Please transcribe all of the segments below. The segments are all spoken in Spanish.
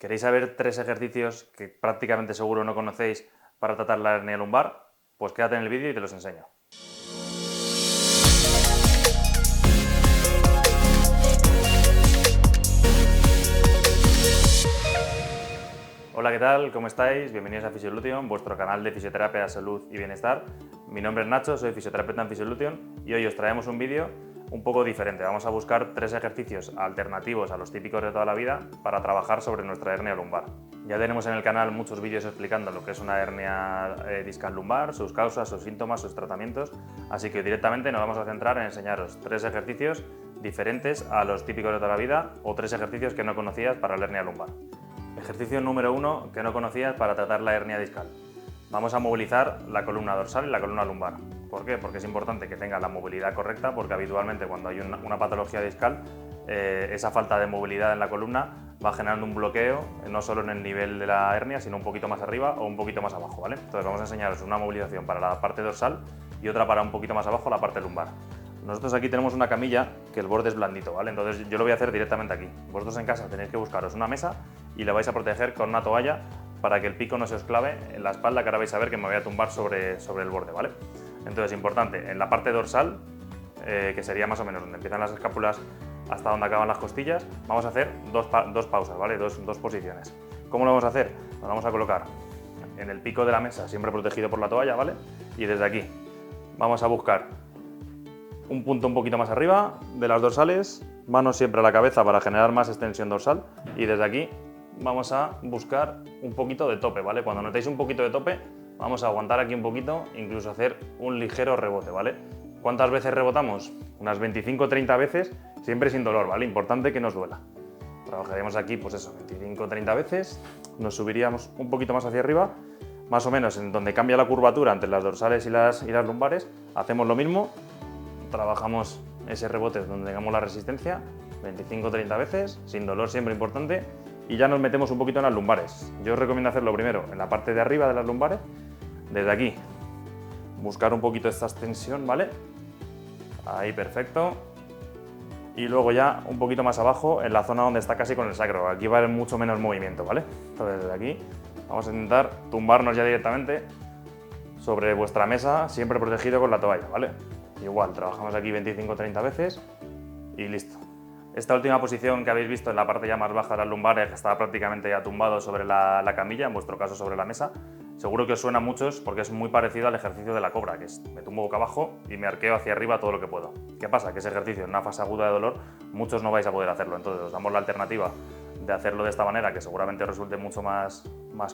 ¿Queréis saber 3 ejercicios que prácticamente seguro no conocéis para tratar la hernia lumbar? Pues quédate en el vídeo y te los enseño. Hola, ¿qué tal? ¿Cómo estáis? Bienvenidos a Physiolution, vuestro canal de fisioterapia, salud y bienestar. Mi nombre es Nacho, soy fisioterapeuta en Physiolution y hoy os traemos un vídeo un poco diferente. Vamos a buscar 3 ejercicios alternativos a los típicos de toda la vida para trabajar sobre nuestra hernia lumbar. Ya tenemos en el canal muchos vídeos explicando lo que es una hernia discal lumbar, sus causas, sus síntomas, sus tratamientos, así que directamente nos vamos a centrar en enseñaros 3 ejercicios diferentes a los típicos de toda la vida o 3 ejercicios que no conocías para la hernia lumbar. Ejercicio número 1 que no conocías para tratar la hernia discal. Vamos a movilizar la columna dorsal y la columna lumbar. ¿Por qué? Porque es importante que tenga la movilidad correcta, porque habitualmente cuando hay una patología discal, esa falta de movilidad en la columna va generando un bloqueo, no solo en el nivel de la hernia, sino un poquito más arriba o un poquito más abajo, ¿vale? Entonces vamos a enseñaros una movilización para la parte dorsal y otra para un poquito más abajo, la parte lumbar. Nosotros aquí tenemos una camilla que el borde es blandito, ¿vale? Entonces yo lo voy a hacer directamente aquí. Vosotros en casa tenéis que buscaros una mesa y la vais a proteger con una toalla para que el pico no se os clave en la espalda, que ahora vais a ver que me voy a tumbar sobre el borde, ¿vale? Entonces, importante, en la parte dorsal, que sería más o menos donde empiezan las escápulas hasta donde acaban las costillas, vamos a hacer dos pausas, ¿vale? Dos posiciones. ¿Cómo lo vamos a hacer? Nos vamos a colocar en el pico de la mesa, siempre protegido por la toalla, ¿vale? Y desde aquí vamos a buscar un punto un poquito más arriba de las dorsales, manos siempre a la cabeza para generar más extensión dorsal, y desde aquí vamos a buscar un poquito de tope, ¿vale? Cuando notéis un poquito de tope, vamos a aguantar aquí un poquito, incluso hacer un ligero rebote, ¿vale? ¿Cuántas veces rebotamos? Unas 25-30 veces, siempre sin dolor, ¿vale? Importante que nos duela. Trabajaremos aquí, pues eso, 25-30 veces, nos subiríamos un poquito más hacia arriba, más o menos en donde cambia la curvatura entre las dorsales y las lumbares, hacemos lo mismo, trabajamos ese rebote donde tengamos la resistencia, 25-30 veces, sin dolor siempre importante, y ya nos metemos un poquito en las lumbares. Yo os recomiendo hacerlo primero en la parte de arriba de las lumbares, desde aquí, buscar un poquito esta extensión, ¿vale? Ahí, perfecto. Y luego ya un poquito más abajo, en la zona donde está casi con el sacro. Aquí va a haber mucho menos movimiento, ¿vale? Entonces desde aquí vamos a intentar tumbarnos ya directamente sobre vuestra mesa, siempre protegido con la toalla, ¿vale? Igual, trabajamos aquí 25-30 veces y listo. Esta última posición que habéis visto en la parte ya más baja de las lumbares, que estaba prácticamente ya tumbado sobre la camilla, en vuestro caso sobre la mesa, seguro que os suena a muchos porque es muy parecido al ejercicio de la cobra, que es me tumbo boca abajo y me arqueo hacia arriba todo lo que puedo. ¿Qué pasa? Que ese ejercicio en una fase aguda de dolor muchos no vais a poder hacerlo, entonces os damos la alternativa de hacerlo de esta manera, que seguramente os resulte mucho más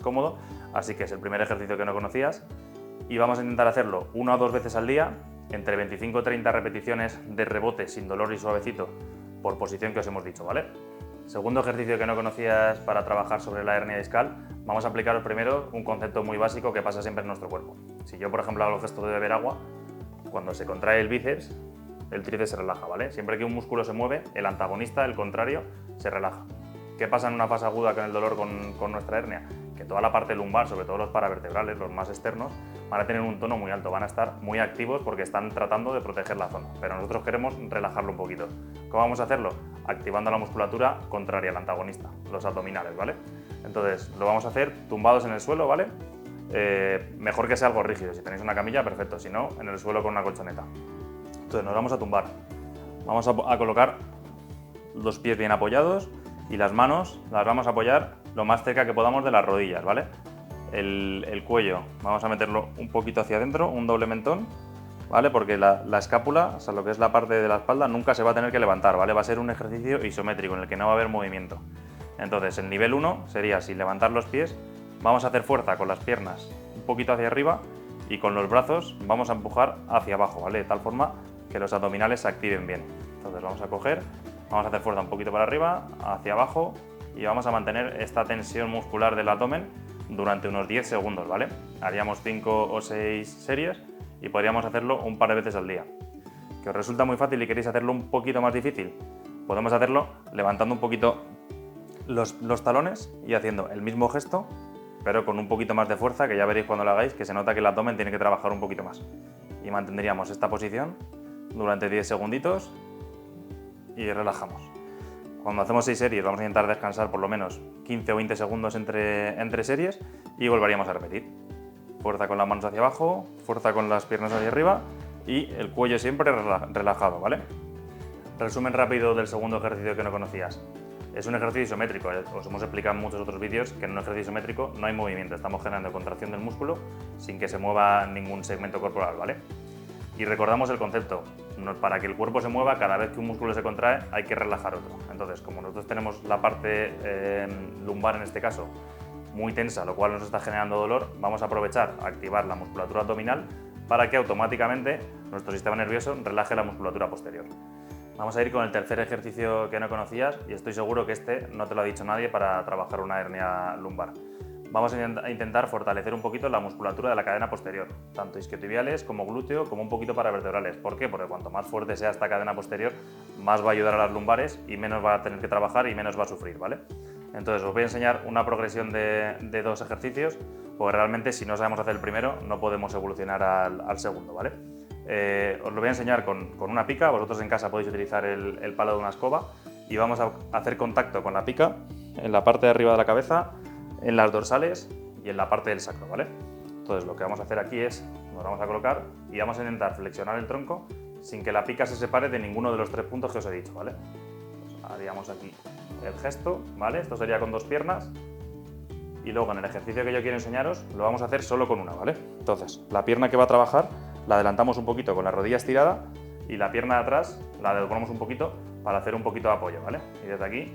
cómodo, así que es el primer ejercicio que no conocías y vamos a intentar hacerlo 1 o 2 veces al día, entre 25 y 30 repeticiones de rebote sin dolor y suavecito por posición que os hemos dicho, ¿vale? Segundo ejercicio que no conocías para trabajar sobre la hernia discal, vamos a aplicaros primero un concepto muy básico que pasa siempre en nuestro cuerpo. Si yo, por ejemplo, hago el gesto de beber agua, cuando se contrae el bíceps, el tríceps se relaja, ¿vale? Siempre que un músculo se mueve, el antagonista, el contrario, se relaja. ¿Qué pasa en una fase aguda con el dolor con nuestra hernia? Que toda la parte lumbar, sobre todo los paravertebrales, los más externos, van a tener un tono muy alto, van a estar muy activos porque están tratando de proteger la zona, pero nosotros queremos relajarlo un poquito. ¿Cómo vamos a hacerlo? Activando la musculatura contraria al antagonista, los abdominales, ¿vale? Entonces lo vamos a hacer tumbados en el suelo, ¿vale? Mejor que sea algo rígido, si tenéis una camilla, perfecto, si no, en el suelo con una colchoneta. Entonces nos vamos a tumbar, vamos a colocar los pies bien apoyados y las manos las vamos a apoyar lo más cerca que podamos de las rodillas, ¿vale? El cuello vamos a meterlo un poquito hacia adentro, un doble mentón, ¿vale? Porque la escápula, o sea, lo que es la parte de la espalda, nunca se va a tener que levantar, ¿vale? Va a ser un ejercicio isométrico en el que no va a haber movimiento. Entonces, el nivel 1 sería sin levantar los pies, vamos a hacer fuerza con las piernas un poquito hacia arriba y con los brazos vamos a empujar hacia abajo, ¿vale? De tal forma que los abdominales se activen bien. Entonces vamos a coger, vamos a hacer fuerza un poquito para arriba, hacia abajo y vamos a mantener esta tensión muscular del abdomen durante unos 10 segundos, ¿vale? Haríamos 5 o 6 series y podríamos hacerlo un par de veces al día. ¿Que os resulta muy fácil y queréis hacerlo un poquito más difícil? Podemos hacerlo levantando un poquito los talones y haciendo el mismo gesto, pero con un poquito más de fuerza, que ya veréis cuando lo hagáis, que se nota que el abdomen tiene que trabajar un poquito más. Y mantendríamos esta posición durante 10 segunditos y relajamos. Cuando hacemos 6 series vamos a intentar descansar por lo menos 15 o 20 segundos entre series y volveríamos a repetir. Fuerza con las manos hacia abajo, fuerza con las piernas hacia arriba y el cuello siempre relajado, ¿vale? Resumen rápido del segundo ejercicio que no conocías. Es un ejercicio isométrico, os hemos explicado en muchos otros vídeos que en un ejercicio isométrico no hay movimiento, estamos generando contracción del músculo sin que se mueva ningún segmento corporal, ¿vale? Y recordamos el concepto, para que el cuerpo se mueva, cada vez que un músculo se contrae hay que relajar otro. Entonces, como nosotros tenemos la parte lumbar en este caso muy tensa, lo cual nos está generando dolor, vamos a aprovechar a activar la musculatura abdominal para que automáticamente nuestro sistema nervioso relaje la musculatura posterior. Vamos a ir con el tercer ejercicio que no conocías y estoy seguro que este no te lo ha dicho nadie para trabajar una hernia lumbar. Vamos a intentar fortalecer un poquito la musculatura de la cadena posterior, tanto isquiotibiales como glúteo, como un poquito paravertebrales. ¿Por qué? Porque cuanto más fuerte sea esta cadena posterior, más va a ayudar a las lumbares y menos va a tener que trabajar y menos va a sufrir, ¿vale? Entonces os voy a enseñar una progresión de 2 ejercicios, porque realmente si no sabemos hacer el primero no podemos evolucionar al segundo, ¿vale? Os lo voy a enseñar con una pica, vosotros en casa podéis utilizar el palo de una escoba y vamos a hacer contacto con la pica en la parte de arriba de la cabeza, en las dorsales y en la parte del sacro, ¿vale? Entonces lo que vamos a hacer aquí es, nos vamos a colocar y vamos a intentar flexionar el tronco sin que la pica se separe de ninguno de los 3 puntos que os he dicho, ¿vale? Pues haríamos aquí el gesto, ¿vale? Esto sería con 2 piernas y luego en el ejercicio que yo quiero enseñaros lo vamos a hacer solo con una, ¿vale? Entonces, la pierna que va a trabajar la adelantamos un poquito con la rodilla estirada y la pierna de atrás la doblamos un poquito para hacer un poquito de apoyo, ¿vale? Y desde aquí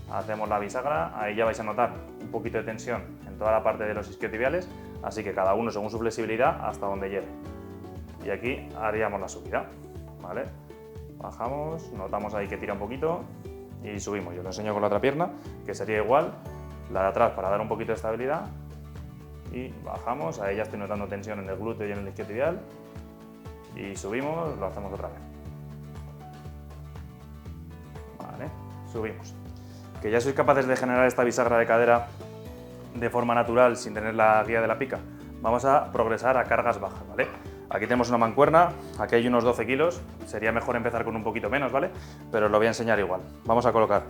hacemos la bisagra, ahí ya vais a notar un poquito de tensión en toda la parte de los isquiotibiales, así que cada uno según su flexibilidad hasta donde llegue. Y aquí haríamos la subida, ¿vale? Bajamos, notamos ahí que tira un poquito y subimos. Yo lo enseño con la otra pierna, que sería igual, la de atrás para dar un poquito de estabilidad y bajamos, ahí ya estoy notando tensión en el glúteo y en el isquiotibial y subimos, lo hacemos otra vez. Vale, subimos. Que ya sois capaces de generar esta bisagra de cadera de forma natural sin tener la guía de la pica, vamos a progresar a cargas bajas, ¿vale? Aquí tenemos una mancuerna, aquí hay unos 12 kilos, sería mejor empezar con un poquito menos, ¿vale? Pero os lo voy a enseñar igual. Vamos a colocar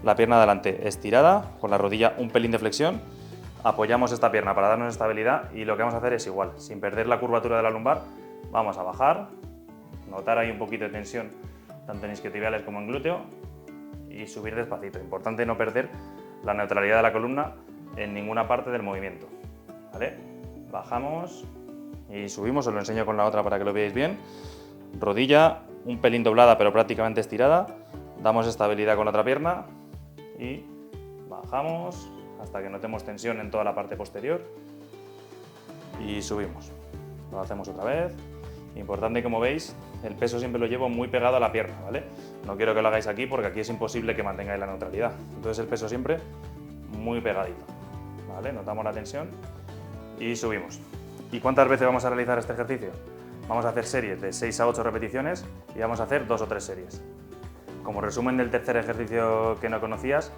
la pierna adelante estirada, con la rodilla un pelín de flexión, apoyamos esta pierna para darnos estabilidad y lo que vamos a hacer es igual, sin perder la curvatura de la lumbar, vamos a bajar, notar ahí un poquito de tensión, tanto en isquiotibiales como en glúteo, y subir despacito. Importante no perder la neutralidad de la columna en ninguna parte del movimiento, ¿vale? Bajamos y subimos, os lo enseño con la otra para que lo veáis bien. Rodilla un pelín doblada pero prácticamente estirada, damos estabilidad con la otra pierna y bajamos hasta que notemos tensión en toda la parte posterior y subimos. Lo hacemos otra vez. Importante, como veis, el peso siempre lo llevo muy pegado a la pierna, ¿vale? No quiero que lo hagáis aquí porque aquí es imposible que mantengáis la neutralidad. Entonces el peso siempre muy pegadito, ¿vale? Notamos la tensión y subimos. ¿Y cuántas veces vamos a realizar este ejercicio? Vamos a hacer series de 6 a 8 repeticiones y vamos a hacer 2 o 3 series. Como resumen del tercer ejercicio que no conocías,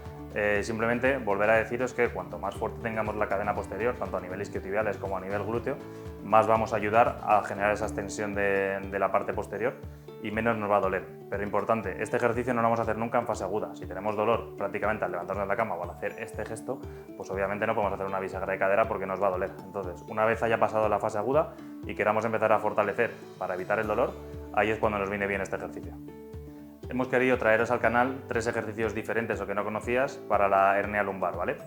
simplemente volver a deciros que cuanto más fuerte tengamos la cadena posterior, tanto a nivel isquiotibiales como a nivel glúteo, más vamos a ayudar a generar esa extensión de la parte posterior y menos nos va a doler. Pero importante, este ejercicio no lo vamos a hacer nunca en fase aguda. Si tenemos dolor prácticamente al levantarnos de la cama o al hacer este gesto, pues obviamente no podemos hacer una bisagra de cadera porque nos va a doler. Entonces, una vez haya pasado la fase aguda y queramos empezar a fortalecer para evitar el dolor, ahí es cuando nos viene bien este ejercicio. Hemos querido traeros al canal 3 ejercicios diferentes o que no conocías para la hernia lumbar, ¿vale?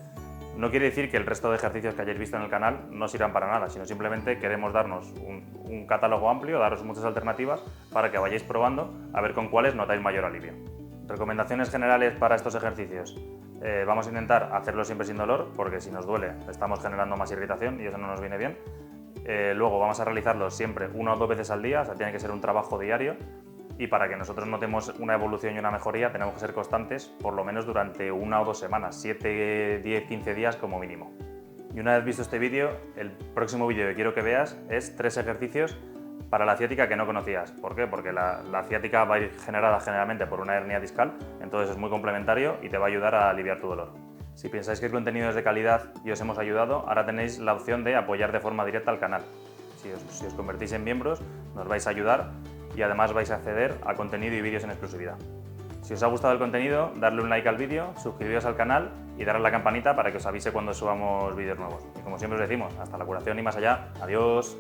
No quiere decir que el resto de ejercicios que hayáis visto en el canal no sirvan para nada, sino simplemente queremos darnos un catálogo amplio, daros muchas alternativas para que vayáis probando a ver con cuáles notáis mayor alivio. Recomendaciones generales para estos ejercicios. Vamos a intentar hacerlo siempre sin dolor, porque si nos duele estamos generando más irritación y eso no nos viene bien. Luego vamos a realizarlos siempre 1 o 2 veces al día, o sea, tiene que ser un trabajo diario. Y para que nosotros notemos una evolución y una mejoría tenemos que ser constantes por lo menos durante 1 o 2 semanas, 7, 10, 15 días como mínimo. Y una vez visto este vídeo, el próximo vídeo que quiero que veas es 3 ejercicios para la ciática que no conocías. ¿Por qué? Porque la ciática va a ir generada generalmente por una hernia discal, entonces es muy complementario y te va a ayudar a aliviar tu dolor. Si pensáis que el contenido es de calidad y os hemos ayudado, ahora tenéis la opción de apoyar de forma directa al canal. Si os convertís en miembros, nos vais a ayudar y además vais a acceder a contenido y vídeos en exclusividad. Si os ha gustado el contenido, darle un like al vídeo, suscribiros al canal y darle a la campanita para que os avise cuando subamos vídeos nuevos. Y como siempre os decimos, hasta la curación y más allá. Adiós.